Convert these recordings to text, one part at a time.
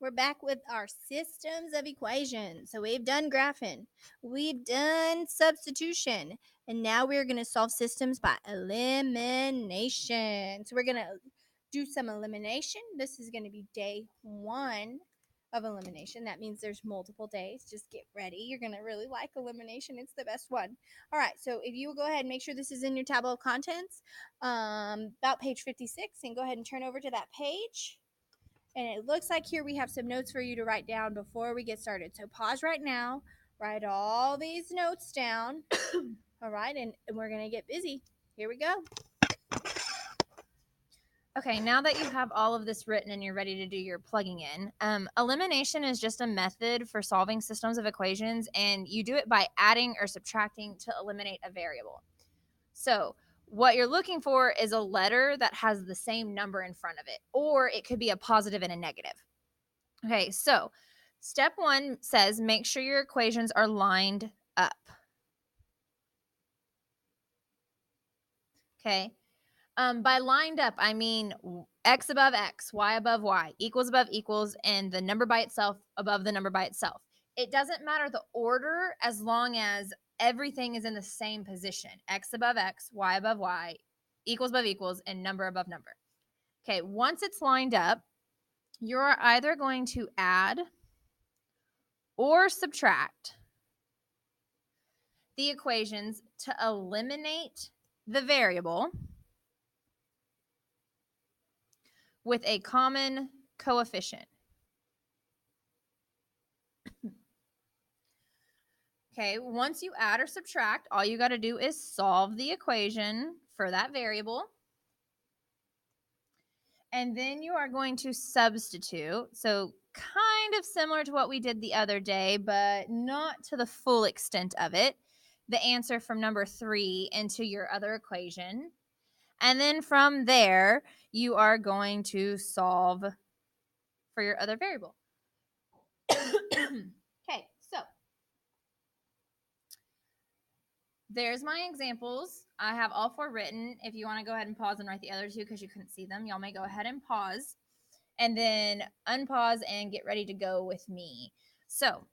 We're back with our systems of equations. So we've done graphing, we've done substitution, and now we're going to solve systems by elimination. So we're going to do some elimination. This is going to be day 1 of elimination. That means there's multiple days. Just get ready. You're going to really like elimination. It's the best one. All right. So if you will go ahead and make sure this is in your table of contents, about page 56, and go ahead and turn over to that page. And it looks like here we have some notes for you to write down before we get started. So pause right now, write all these notes down. All right, and we're going to get busy. Here we go. Okay, now that you have all of this written and you're ready to do your plugging in, elimination is just a method for solving systems of equations, and you do it by adding or subtracting to eliminate a variable. So what you're looking for is a letter that has the same number in front of it, or it could be a positive and a negative. Okay, so step 1 says make sure your equations are lined up. Okay. By lined up, I mean x above x, y above y, equals above equals, and the number by itself above the number by itself. It doesn't matter the order as long as everything is in the same position. X above x, y above y, equals above equals, and number above number. Okay, once it's lined up, you're either going to add or subtract the equations to eliminate the variable with a common coefficient. Okay, once you add or subtract, all you got to do is solve the equation for that variable. And then you are going to substitute. So kind of similar to what we did the other day, but not to the full extent of it. The answer from number 3 into your other equation. And then from there, you are going to solve for your other variable. Okay, so there's my examples. I have all 4 written. If you want to go ahead and pause and write the other 2 because you couldn't see them, y'all may go ahead and pause and then unpause and get ready to go with me. So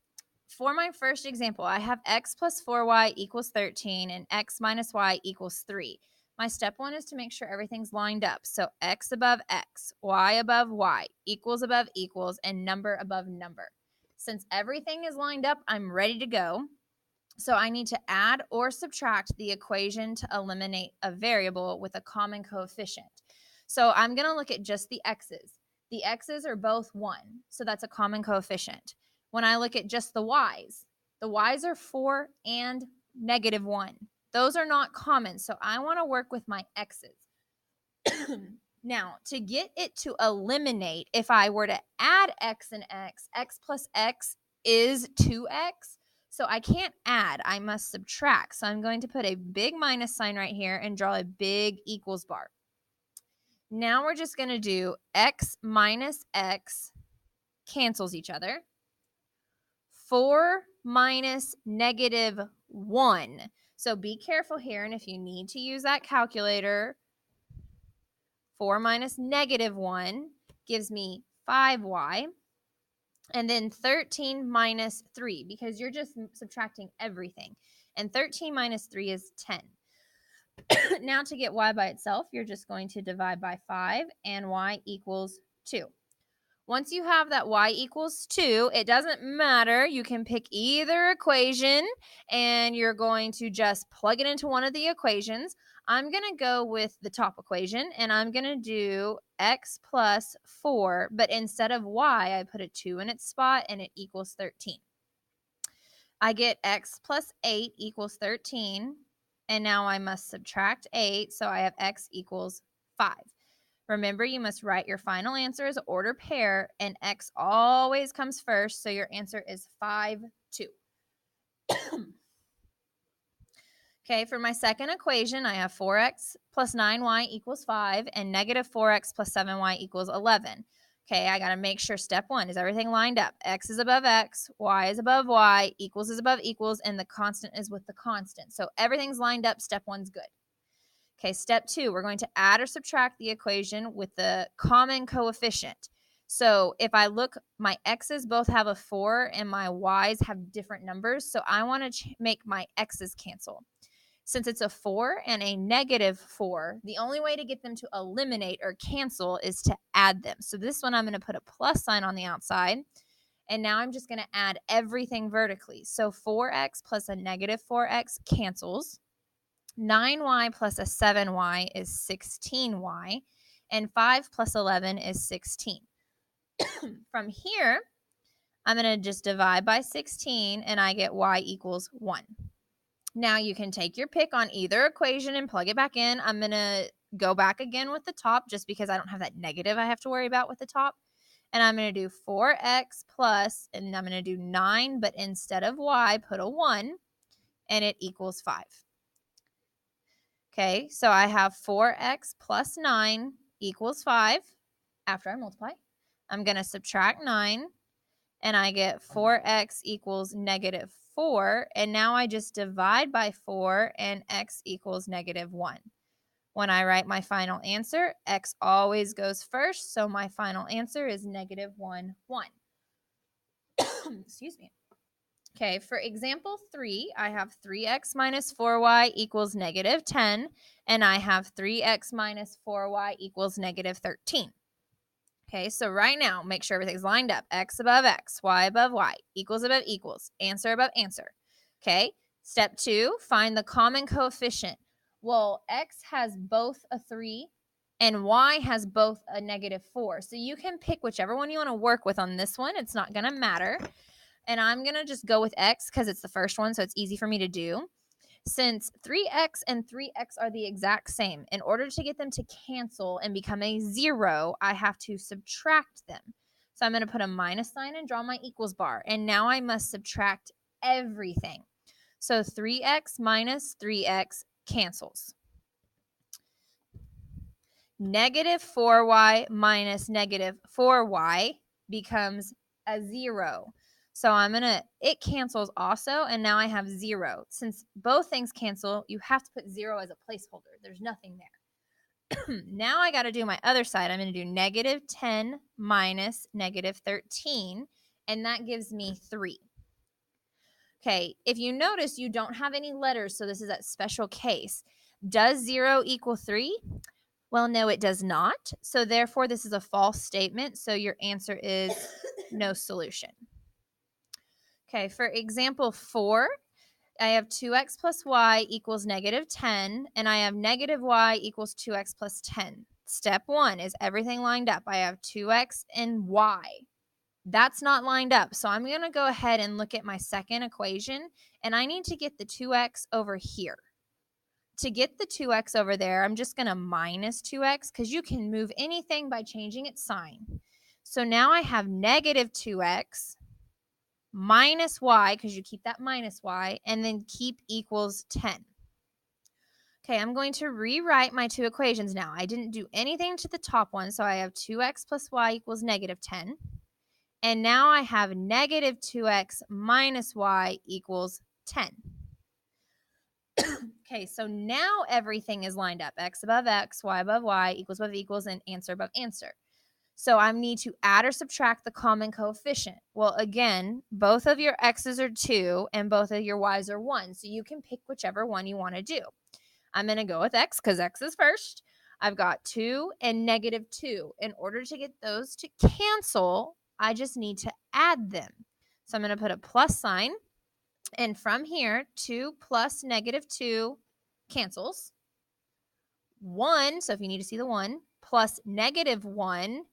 for my first example, I have x plus 4y equals 13 and x minus y equals 3. My step 1 is to make sure everything's lined up. So x above x, y above y, equals above equals, and number above number. Since everything is lined up, I'm ready to go. So I need to add or subtract the equation to eliminate a variable with a common coefficient. So I'm going to look at just the x's. The x's are both 1, so that's a common coefficient. When I look at just the y's are 4 and negative 1. Those are not common, so I want to work with my x's. Now, to get it to eliminate, if I were to add x and x plus x is 2x. So I can't add, I must subtract. So I'm going to put a big minus sign right here and draw a big equals bar. Now we're just going to do x minus x cancels each other. 4 minus negative 1. So be careful here, and if you need to use that calculator, 4 minus negative 1 gives me 5y. And then 13 minus 3, because you're just subtracting everything. And 13 minus 3 is 10. Now to get y by itself, you're just going to divide by 5, and y equals 2. Once you have that y equals 2, it doesn't matter. You can pick either equation, and you're going to just plug it into one of the equations. I'm going to go with the top equation, and I'm going to do x plus 4, but instead of y, I put a 2 in its spot, and it equals 13. I get x plus 8 equals 13, and now I must subtract 8, so I have x equals 5. Remember, you must write your final answer as order pair, and x always comes first, so your answer is 5, 2. Okay, for my second equation, I have 4x plus 9y equals 5, and negative 4x plus 7y equals 11. Okay, I got to make sure step 1 is everything lined up. X is above x, y is above y, equals is above equals, and the constant is with the constant. So everything's lined up. Step 1's good. Okay, step 2, we're going to add or subtract the equation with the common coefficient. So if I look, my x's both have a 4 and my y's have different numbers. So I want to make my x's cancel. Since it's a 4 and a negative 4, the only way to get them to eliminate or cancel is to add them. So this one, I'm going to put a plus sign on the outside. And now I'm just going to add everything vertically. So 4x plus a negative 4x cancels. 9y plus a 7y is 16y. And 5 plus 11 is 16. From here, I'm going to just divide by 16 and I get y equals 1. Now you can take your pick on either equation and plug it back in. I'm going to go back again with the top just because I don't have that negative I have to worry about with the top. And I'm going to do 4x plus, and I'm going to do 9, but instead of y, put a 1, and it equals 5. Okay, so I have 4x plus 9 equals 5 after I multiply. I'm going to subtract 9, and I get 4x equals negative 4. And now I just divide by 4, and x equals negative 1. When I write my final answer, x always goes first, so my final answer is negative 1, 1. Excuse me. Okay, for example 3, I have 3x minus 4y equals negative 10, and I have 3x minus 4y equals negative 13. Okay, so right now, make sure everything's lined up. X above x, y above y, equals above equals, answer above answer. Okay, step 2, find the common coefficient. Well, x has both a 3 and y has both a negative 4. So you can pick whichever one you want to work with on this one. It's not going to matter. And I'm going to just go with x because it's the first one, so it's easy for me to do. Since 3x and 3x are the exact same, in order to get them to cancel and become a 0, I have to subtract them. So I'm going to put a minus sign and draw my equals bar. And now I must subtract everything. So 3x minus 3x cancels. Negative 4y minus negative 4y becomes a 0. So it cancels also, and now I have 0. Since both things cancel, you have to put 0 as a placeholder. There's nothing there. Now I got to do my other side. I'm going to do negative 10 minus negative 13, and that gives me 3. Okay, if you notice, you don't have any letters, so this is that special case. Does 0 equal 3? Well, no, it does not. So therefore, this is a false statement. So your answer is no solution. Okay, for example 4, I have 2x plus y equals negative 10, and I have negative y equals 2x plus 10. Step 1 is everything lined up. I have 2x and y. That's not lined up. So I'm going to go ahead and look at my second equation, and I need to get the 2x over here. To get the 2x over there, I'm just going to minus 2x because you can move anything by changing its sign. So now I have negative 2x minus y, because you keep that minus y, and then keep equals 10. Okay, I'm going to rewrite my two equations now. I didn't do anything to the top one, so I have 2x plus y equals negative 10. And now I have negative 2x minus y equals 10. Okay, so now everything is lined up. X above x, y above y, equals above equals, and answer above answer. So I need to add or subtract the common coefficient. Well, again, both of your x's are 2 and both of your y's are 1. So you can pick whichever one you want to do. I'm going to go with x because x is first. I've got 2 and negative 2. In order to get those to cancel, I just need to add them. So I'm going to put a plus sign. And from here, 2 plus negative 2 cancels. 1, so if you need to see the 1, plus negative 1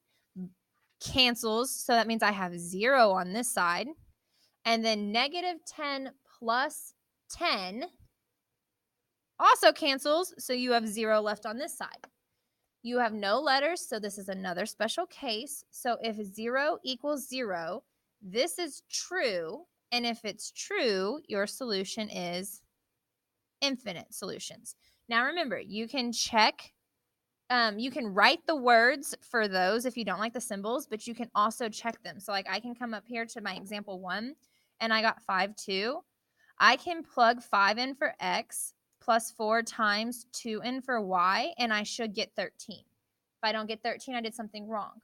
cancels. So that means I have 0 on this side. And then negative 10 plus 10 also cancels. So you have 0 left on this side. You have no letters, so this is another special case. So if 0 equals 0, this is true. And if it's true, your solution is infinite solutions. Now remember, you can check, you can write the words for those if you don't like the symbols, but you can also check them. So like I can come up here to my example 1 and I got 5, 2. I can plug 5 in for x plus 4 times 2 in for y, and I should get 13. If I don't get 13, I did something wrong.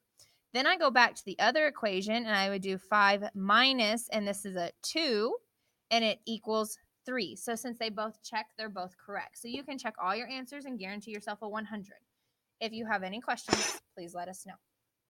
Then I go back to the other equation and I would do 5 minus, and this is a 2, and it equals 3. So since they both check, they're both correct. So you can check all your answers and guarantee yourself a 100. If you have any questions, please let us know.